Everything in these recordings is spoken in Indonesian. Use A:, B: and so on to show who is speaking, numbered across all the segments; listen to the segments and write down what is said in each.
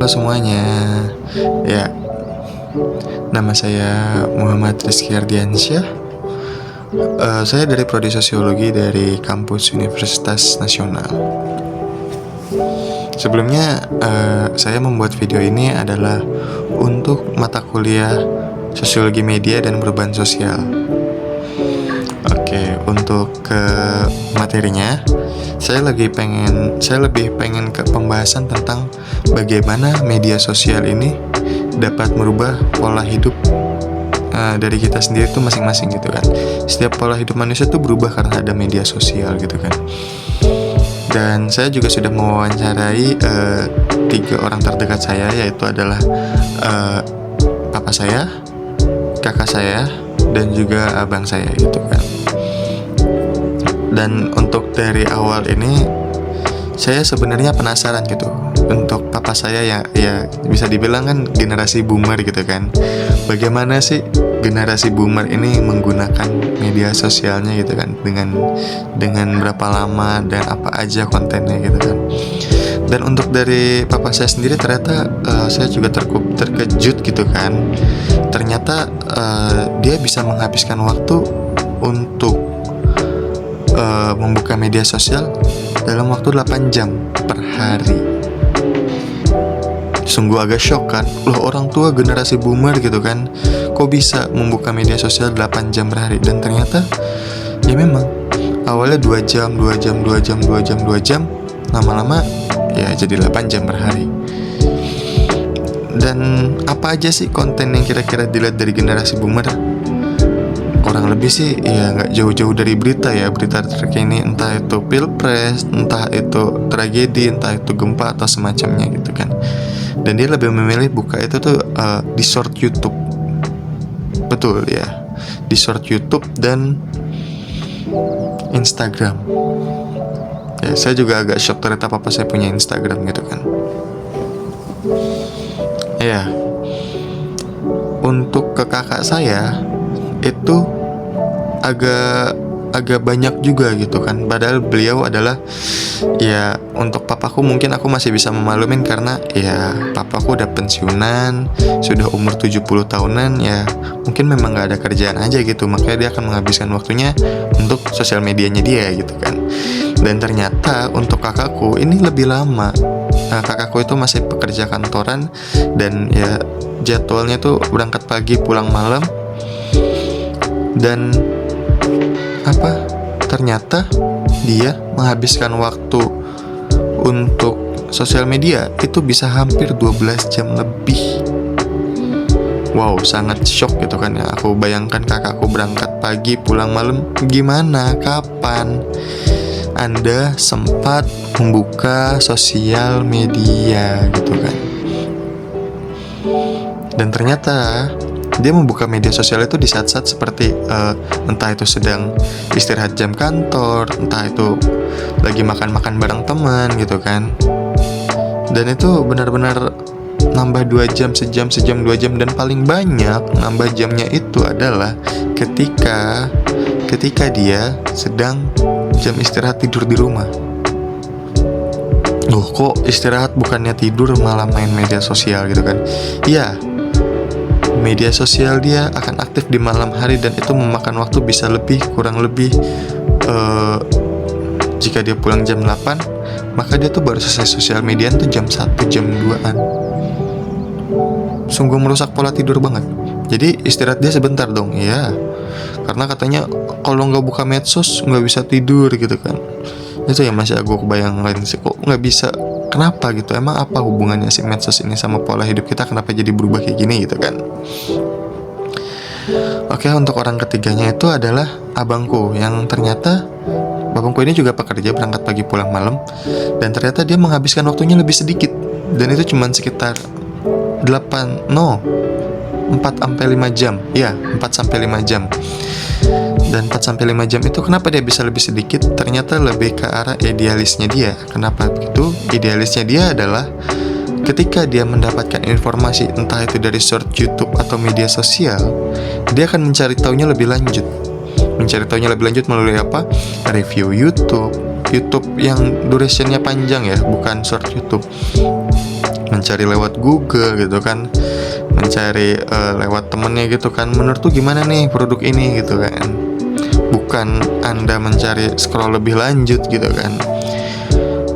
A: Halo semuanya. Ya, nama saya Muhammad Rizky Ardiansyah. Saya dari Prodi Sosiologi dari kampus Universitas Nasional. Sebelumnya, saya membuat video ini adalah untuk mata kuliah Sosiologi Media dan Perubahan Sosial. Oke, untuk ke materinya, saya lebih pengen ke pembahasan tentang bagaimana media sosial ini dapat merubah pola hidup dari kita sendiri tuh masing-masing gitu kan. Setiap pola hidup manusia tuh berubah karena ada media sosial gitu kan. Dan saya juga sudah mewawancarai 3 orang terdekat saya, yaitu adalah papa saya, kakak saya, dan juga abang saya gitu kan. Dan untuk dari awal ini saya sebenarnya penasaran gitu. Untuk papa saya ya bisa dibilang kan generasi boomer gitu kan. Bagaimana sih generasi boomer ini menggunakan media sosialnya gitu kan, dengan berapa lama dan apa aja kontennya gitu kan. Dan untuk dari papa saya sendiri ternyata saya juga terkejut gitu kan. Ternyata dia bisa menghabiskan waktu untuk membuka media sosial dalam waktu 8 jam per hari. Sungguh agak shock kan. Loh, orang tua generasi boomer gitu kan, kok bisa membuka media sosial 8 jam per hari. Dan ternyata ya memang awalnya 2 jam, lama-lama ya jadi 8 jam per hari. Dan apa aja sih konten yang kira-kira dilihat dari generasi boomer? Kurang lebih sih ya nggak jauh-jauh dari berita terkini, entah itu pilpres, entah itu tragedi, entah itu gempa atau semacamnya gitu kan. Dan dia lebih memilih buka itu tuh di short YouTube. Betul ya, di short YouTube dan Instagram. Ya, saya juga agak shock ternyata papa saya punya Instagram gitu kan. Ya, untuk ke kakak saya itu agak banyak juga gitu kan. Padahal beliau adalah, ya untuk papaku mungkin aku masih bisa memaklumin karena ya papaku udah pensiunan, sudah umur 70 tahunan, ya mungkin memang gak ada kerjaan aja gitu. Makanya dia akan menghabiskan waktunya untuk sosial medianya dia gitu kan. Dan ternyata untuk kakakku ini lebih lama. Kakakku itu masih pekerja kantoran dan ya jadwalnya tuh berangkat pagi pulang malam. Dan ternyata dia menghabiskan waktu untuk sosial media itu bisa hampir 12 jam lebih. Wow, sangat shock gitu kan ya. Aku bayangkan kakakku berangkat pagi pulang malam. Gimana, kapan Anda sempat membuka sosial media gitu kan. Dan ternyata dia membuka media sosial itu di saat-saat seperti entah itu sedang istirahat jam kantor, entah itu lagi makan-makan bareng teman gitu kan. Dan itu benar-benar nambah 2 jam, sejam, 2 jam. Dan paling banyak nambah jamnya itu adalah ketika dia sedang jam istirahat tidur di rumah. Loh, kok istirahat bukannya tidur malah main media sosial gitu kan. Iya, media sosial dia akan aktif di malam hari dan itu memakan waktu bisa kurang lebih jika dia pulang jam 8, maka dia tuh baru selesai sosial media tuh jam 1, jam 2-an. Sungguh merusak pola tidur banget. Jadi istirahat dia sebentar dong. Iya, karena katanya kalau nggak buka medsos nggak bisa tidur gitu kan. Itu ya masih aku kebayangkan sih, kok nggak bisa. Kenapa gitu? Emang apa hubungannya si medsos ini sama pola hidup kita? Kenapa jadi berubah kayak gini gitu kan? Oke, untuk orang ketiganya itu adalah abangku, yang ternyata abangku ini juga pekerja, berangkat pagi pulang malam. Dan ternyata dia menghabiskan waktunya lebih sedikit. Dan itu cuma sekitar 4-5 jam. Ya, 4-5 jam. Dan 4-5 jam itu kenapa dia bisa lebih sedikit? Ternyata lebih ke arah idealisnya dia. Kenapa begitu? Idealisnya dia adalah ketika dia mendapatkan informasi, entah itu dari short YouTube atau media sosial, dia akan mencari tahunya lebih lanjut. Melalui apa? Review YouTube yang durationnya panjang ya, bukan short YouTube. mencari lewat Google gitu kan, mencari lewat temennya gitu kan, menurut tuh gimana nih produk ini gitu kan, bukan Anda mencari scroll lebih lanjut gitu kan.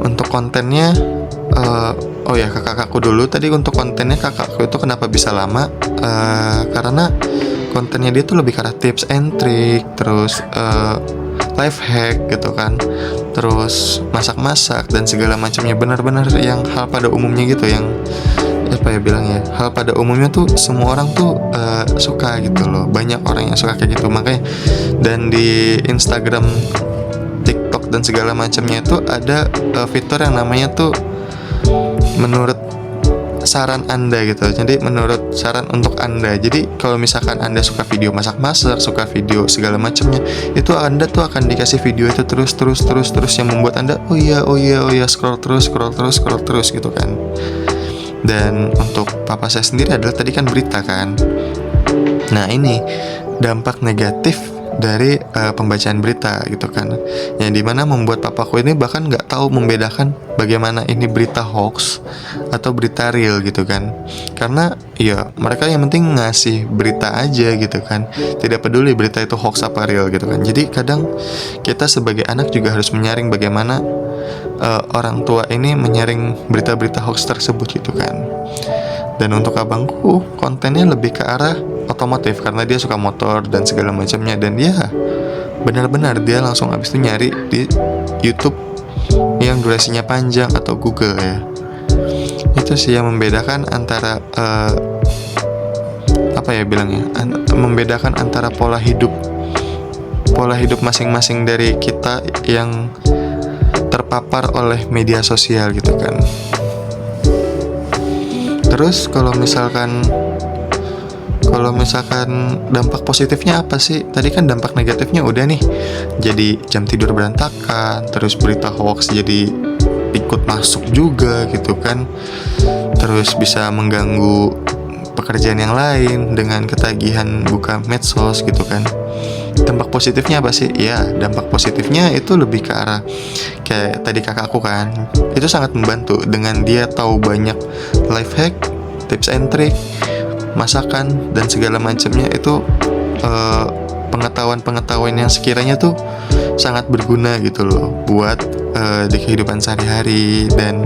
A: Untuk kontennya oh ya, kakakku dulu tadi. Untuk kontennya kakakku itu kenapa bisa lama, karena kontennya dia tuh lebih ke arah tips and trick, terus life hack gitu kan, terus masak-masak dan segala macamnya, benar-benar yang hal pada umumnya gitu, yang apa ya bilangnya, hal pada umumnya tuh semua orang tuh suka gitu loh, banyak orang yang suka kayak gitu. Makanya dan di Instagram, TikTok dan segala macamnya itu ada fitur yang namanya tuh menurut saran Anda gitu. Jadi menurut saran untuk Anda. Jadi kalau misalkan Anda suka video masak-masak, suka video segala macamnya, itu Anda tuh akan dikasih video itu terus yang membuat Anda oh iya scroll terus gitu kan. Dan untuk papa saya sendiri adalah tadi kan berita kan. Nah, ini dampak negatif dari pembacaan berita gitu kan, yang dimana membuat papaku ini bahkan nggak tahu membedakan bagaimana ini berita hoax atau berita real gitu kan. Karena ya mereka yang penting ngasih berita aja gitu kan, tidak peduli berita itu hoax apa real gitu kan. Jadi kadang kita sebagai anak juga harus menyaring bagaimana orang tua ini menyaring berita-berita hoax tersebut gitu kan. Dan untuk abangku kontennya lebih ke arah otomotif karena dia suka motor dan segala macamnya, dan dia benar-benar dia langsung abis itu nyari di YouTube yang durasinya panjang atau Google ya. Itu sih yang membedakan antara apa ya bilangnya, membedakan antara pola hidup masing-masing dari kita yang terpapar oleh media sosial gitu kan. Terus kalau misalkan dampak positifnya apa sih? Tadi kan dampak negatifnya udah nih. Jadi jam tidur berantakan, terus berita hoax jadi ikut masuk juga gitu kan. Terus bisa mengganggu pekerjaan yang lain dengan ketagihan buka medsos gitu kan. Dampak positifnya apa sih? Ya, dampak positifnya itu lebih ke arah kayak tadi kakakku kan. Itu sangat membantu dengan dia tahu banyak life hack, tips and trick, masakan dan segala macamnya. Itu pengetahuan yang sekiranya tuh sangat berguna gitu loh buat di kehidupan sehari-hari. Dan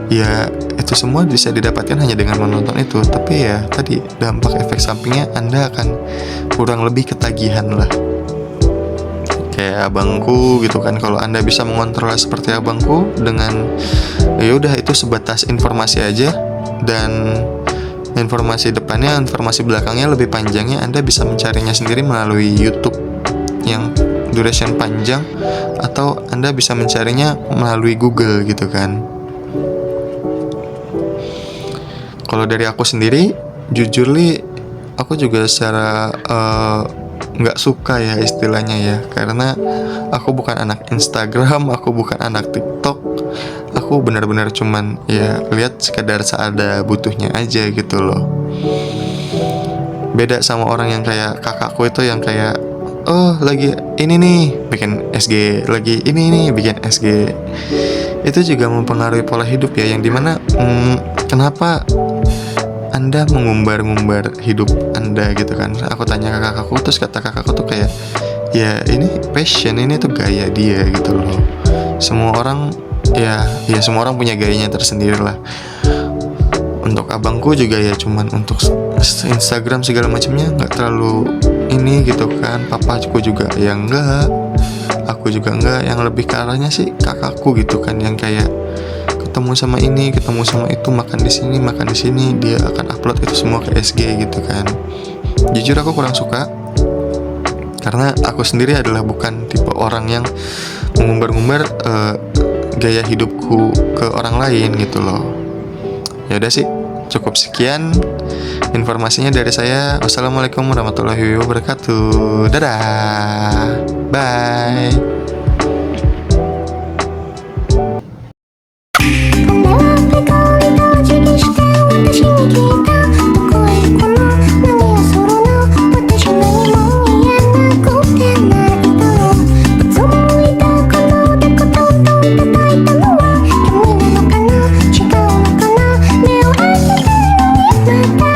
A: ya itu semua bisa didapatkan hanya dengan menonton itu. Tapi ya tadi dampak efek sampingnya Anda akan kurang lebih ketagihan lah, kayak abangku gitu kan. Kalau Anda bisa mengontrol seperti abangku dengan ya udah itu sebatas informasi aja, dan informasi depannya, informasi belakangnya lebih panjangnya Anda bisa mencarinya sendiri melalui YouTube yang duration panjang, atau Anda bisa mencarinya melalui Google gitu kan. Kalau dari aku sendiri, jujur li, aku juga secara nggak suka ya istilahnya ya, karena aku bukan anak Instagram, aku bukan anak TikTok. Aku benar-benar cuman ya lihat sekedar seada butuhnya aja gitu loh. Beda sama orang yang kayak kakakku itu yang kayak oh lagi ini nih bikin SG, lagi ini nih bikin SG. Itu juga mempengaruhi pola hidup ya, yang dimana kenapa Anda mengumbar-ngumbar hidup Anda gitu kan. Aku tanya ke kakakku, terus kata kakakku tuh kayak ya ini passion, ini tuh gaya dia gitu loh. Semua orang ya semua orang punya gayanya tersendiri lah. Untuk abangku juga ya cuman untuk Instagram segala macamnya nggak terlalu ini gitu kan. Papaku juga ya enggak, aku juga enggak. Yang lebih ke arahnya sih kakakku gitu kan, yang kayak ketemu sama ini, ketemu sama itu, makan di sini, dia akan upload itu semua ke SG gitu kan. Jujur aku kurang suka, karena aku sendiri adalah bukan tipe orang yang mengumbar-ngumbar gaya hidupku ke orang lain gitu loh. Ya udah sih, cukup sekian informasinya dari saya. Wassalamualaikum warahmatullahi wabarakatuh. Dadah, bye.
B: また